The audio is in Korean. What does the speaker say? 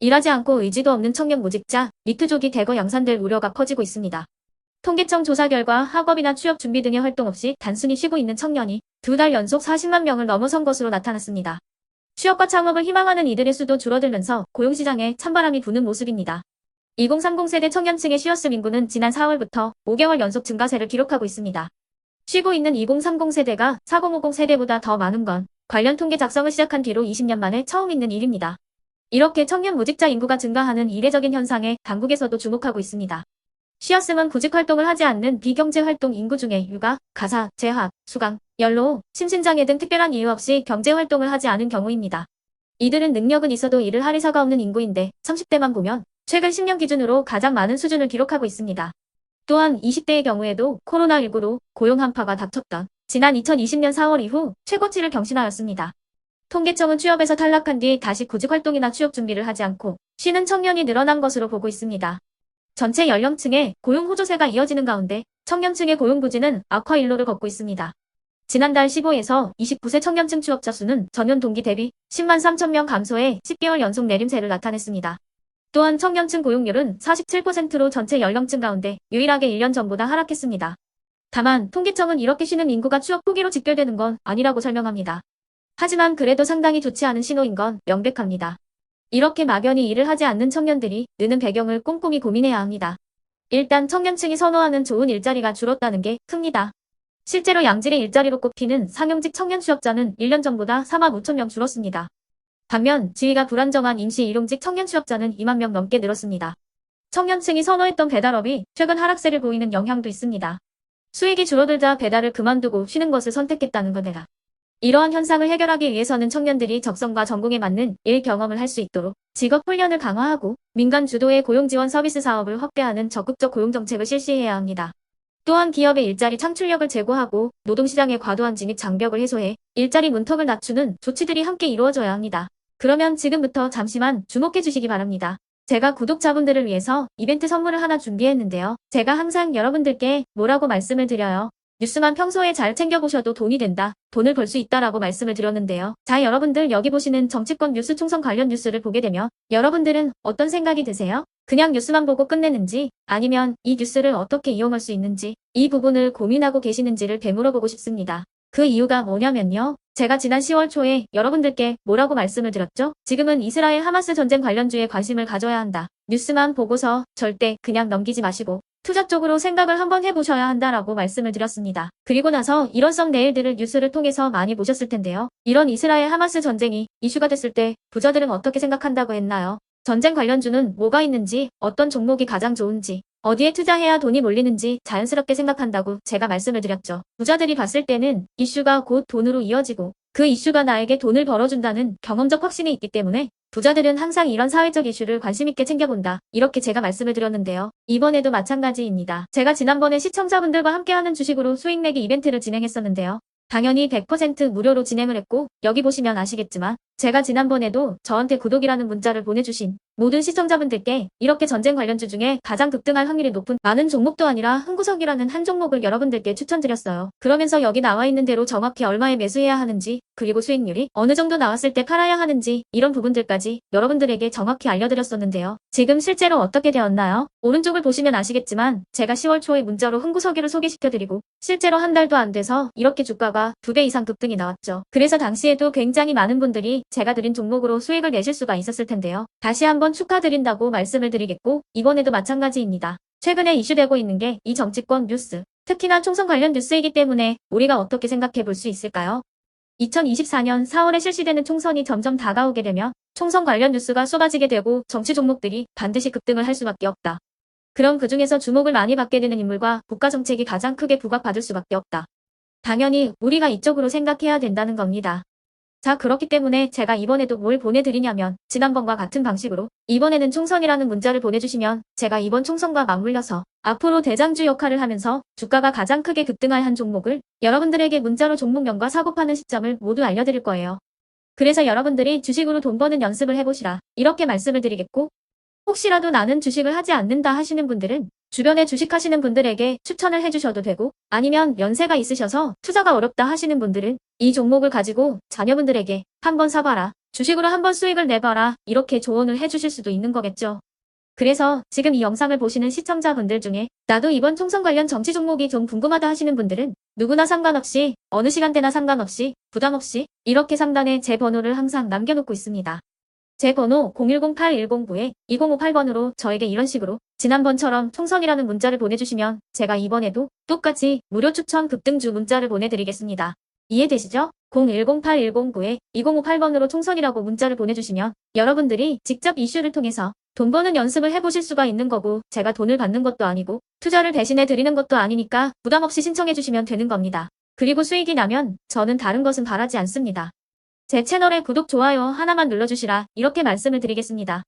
일하지 않고 의지도 없는 청년 무직자, 니트족이 대거 양산될 우려가 커지고 있습니다. 통계청 조사 결과 학업이나 취업 준비 등의 활동 없이 단순히 쉬고 있는 청년이 2달 연속 40만 명을 넘어선 것으로 나타났습니다. 취업과 창업을 희망하는 이들의 수도 줄어들면서 고용시장에 찬바람이 부는 모습입니다. 2030 세대 청년층의 쉬었음 인구는 지난 4월부터 5개월 연속 증가세를 기록하고 있습니다. 쉬고 있는 2030 세대가 4050 세대보다 더 많은 건 관련 통계 작성을 시작한 뒤로 20년 만에 처음 있는 일입니다. 이렇게 청년 무직자 인구가 증가하는 이례적인 현상에 당국에서도 주목하고 있습니다. 쉬었음은 구직 활동을 하지 않는 비경제 활동 인구 중에 육아, 가사, 재학, 수강, 연로, 심신장애 등 특별한 이유 없이 경제 활동을 하지 않은 경우입니다. 이들은 능력은 있어도 일을 할 의사가 없는 인구인데 30대만 보면 최근 10년 기준으로 가장 많은 수준을 기록하고 있습니다. 또한 20대의 경우에도 코로나19로 고용 한파가 닥쳤던 지난 2020년 4월 이후 최고치를 경신하였습니다. 통계청은 취업에서 탈락한 뒤 다시 구직 활동이나 취업 준비를 하지 않고 쉬는 청년이 늘어난 것으로 보고 있습니다. 전체 연령층의 고용 호조세가 이어지는 가운데 청년층의 고용 부진은 악화 일로를 걷고 있습니다. 지난달 15에서 29세 청년층 취업자 수는 전년 동기 대비 10만 3천 명 감소해 10개월 연속 내림세를 나타냈습니다. 또한 청년층 고용률은 47%로 전체 연령층 가운데 유일하게 1년 전보다 하락했습니다. 다만 통계청은 이렇게 쉬는 인구가 취업 포기로 직결되는 건 아니라고 설명합니다. 하지만 그래도 상당히 좋지 않은 신호인 건 명백합니다. 이렇게 막연히 일을 하지 않는 청년들이 느는 배경을 꼼꼼히 고민해야 합니다. 일단 청년층이 선호하는 좋은 일자리가 줄었다는 게 큽니다. 실제로 양질의 일자리로 꼽히는 상용직 청년 취업자는 1년 전보다 4만 5천 명 줄었습니다. 반면 지위가 불안정한 임시 일용직 청년 취업자는 2만 명 넘게 늘었습니다. 청년층이 선호했던 배달업이 최근 하락세를 보이는 영향도 있습니다. 수익이 줄어들자 배달을 그만두고 쉬는 것을 선택했다는 겁니다. 이러한 현상을 해결하기 위해서는 청년들이 적성과 전공에 맞는 일 경험을 할 수 있도록 직업 훈련을 강화하고 민간 주도의 고용 지원 서비스 사업을 확대하는 적극적 고용 정책을 실시해야 합니다. 또한 기업의 일자리 창출력을 제고하고 노동시장의 과도한 진입 장벽을 해소해 일자리 문턱을 낮추는 조치들이 함께 이루어져야 합니다. 그러면 지금부터 잠시만 주목해 주시기 바랍니다. 제가 구독자분들을 위해서 이벤트 선물을 하나 준비했는데요. 제가 항상 여러분들께 뭐라고 말씀을 드려요. 뉴스만 평소에 잘 챙겨보셔도 돈이 된다, 돈을 벌 수 있다라고 말씀을 드렸는데요. 자, 여러분들 여기 보시는 정치권 뉴스 총선 관련 뉴스를 보게 되면 여러분들은 어떤 생각이 드세요? 그냥 뉴스만 보고 끝내는지 아니면 이 뉴스를 어떻게 이용할 수 있는지 이 부분을 고민하고 계시는지를 되물어보고 싶습니다. 그 이유가 뭐냐면요. 제가 지난 10월 초에 여러분들께 뭐라고 말씀을 드렸죠? 지금은 이스라엘 하마스 전쟁 관련주에 관심을 가져야 한다. 뉴스만 보고서 절대 그냥 넘기지 마시고 투자 쪽으로 생각을 한번 해보셔야 한다라고 말씀을 드렸습니다. 그리고 나서 일원성 내일들을 뉴스를 통해서 많이 보셨을 텐데요. 이런 이스라엘 하마스 전쟁이 이슈가 됐을 때 부자들은 어떻게 생각한다고 했나요? 전쟁 관련주는 뭐가 있는지, 어떤 종목이 가장 좋은지, 어디에 투자해야 돈이 몰리는지 자연스럽게 생각한다고 제가 말씀을 드렸죠. 부자들이 봤을 때는 이슈가 곧 돈으로 이어지고 그 이슈가 나에게 돈을 벌어준다는 경험적 확신이 있기 때문에 부자들은 항상 이런 사회적 이슈를 관심있게 챙겨본다. 이렇게 제가 말씀을 드렸는데요. 이번에도 마찬가지입니다. 제가 지난번에 시청자분들과 함께하는 주식으로 수익 내기 이벤트를 진행했었는데요. 당연히 100% 무료로 진행을 했고 여기 보시면 아시겠지만 제가 지난번에도 저한테 구독이라는 문자를 보내주신 모든 시청자분들께 이렇게 전쟁 관련주 중에 가장 급등할 확률이 높은 많은 종목도 아니라 흥구석이라는 한 종목을 여러분들께 추천드렸어요. 그러면서 여기 나와 있는 대로 정확히 얼마에 매수해야 하는지 그리고 수익률이 어느 정도 나왔을 때 팔아야 하는지 이런 부분들까지 여러분들에게 정확히 알려드렸었는데요. 지금 실제로 어떻게 되었나요? 오른쪽을 보시면 아시겠지만 제가 10월 초에 문자로 흥구석이를 소개시켜드리고 실제로 한 달도 안 돼서 이렇게 주가가 2배 이상 급등이 나왔죠. 그래서 당시에도 굉장히 많은 분들이 제가 드린 종목으로 수익을 내실 수가 있었을 텐데요. 다시 한번 축하드린다고 말씀을 드리겠고 이번에도 마찬가지입니다. 최근에 이슈되고 있는 게 이 정치권 뉴스, 특히나 총선 관련 뉴스이기 때문에 우리가 어떻게 생각해 볼 수 있을까요? 2024년 4월에 실시되는 총선이 점점 다가오게 되면 총선 관련 뉴스가 쏟아지게 되고 정치 종목들이 반드시 급등을 할 수밖에 없다. 그럼 그중에서 주목을 많이 받게 되는 인물과 국가 정책이 가장 크게 부각받을 수밖에 없다. 당연히 우리가 이쪽으로 생각해야 된다는 겁니다. 자, 그렇기 때문에 제가 이번에도 뭘 보내드리냐면 지난번과 같은 방식으로 이번에는 총선이라는 문자를 보내주시면 제가 이번 총선과 맞물려서 앞으로 대장주 역할을 하면서 주가가 가장 크게 급등할 한 종목을 여러분들에게 문자로 종목명과 사고파는 시점을 모두 알려드릴 거예요. 그래서 여러분들이 주식으로 돈 버는 연습을 해보시라 이렇게 말씀을 드리겠고 혹시라도 나는 주식을 하지 않는다 하시는 분들은 주변에 주식하시는 분들에게 추천을 해주셔도 되고 아니면 연세가 있으셔서 투자가 어렵다 하시는 분들은 이 종목을 가지고 자녀분들에게 한번 사봐라. 주식으로 한번 수익을 내봐라. 이렇게 조언을 해주실 수도 있는 거겠죠. 그래서 지금 이 영상을 보시는 시청자분들 중에 나도 이번 총선 관련 정치 종목이 좀 궁금하다 하시는 분들은 누구나 상관없이 어느 시간대나 상관없이 부담 없이 이렇게 상단에 제 번호를 항상 남겨놓고 있습니다. 제 번호 010-8109-2058번으로 저에게 이런 식으로 지난번처럼 총선이라는 문자를 보내주시면 제가 이번에도 똑같이 무료 추천 급등주 문자를 보내드리겠습니다. 이해되시죠? 010-8109-2058번으로 총선이라고 문자를 보내주시면 여러분들이 직접 이슈를 통해서 돈 버는 연습을 해보실 수가 있는 거고 제가 돈을 받는 것도 아니고 투자를 대신해 드리는 것도 아니니까 부담 없이 신청해 주시면 되는 겁니다. 그리고 수익이 나면 저는 다른 것은 바라지 않습니다. 제 채널에 구독, 좋아요 하나만 눌러주시라 이렇게 말씀을 드리겠습니다.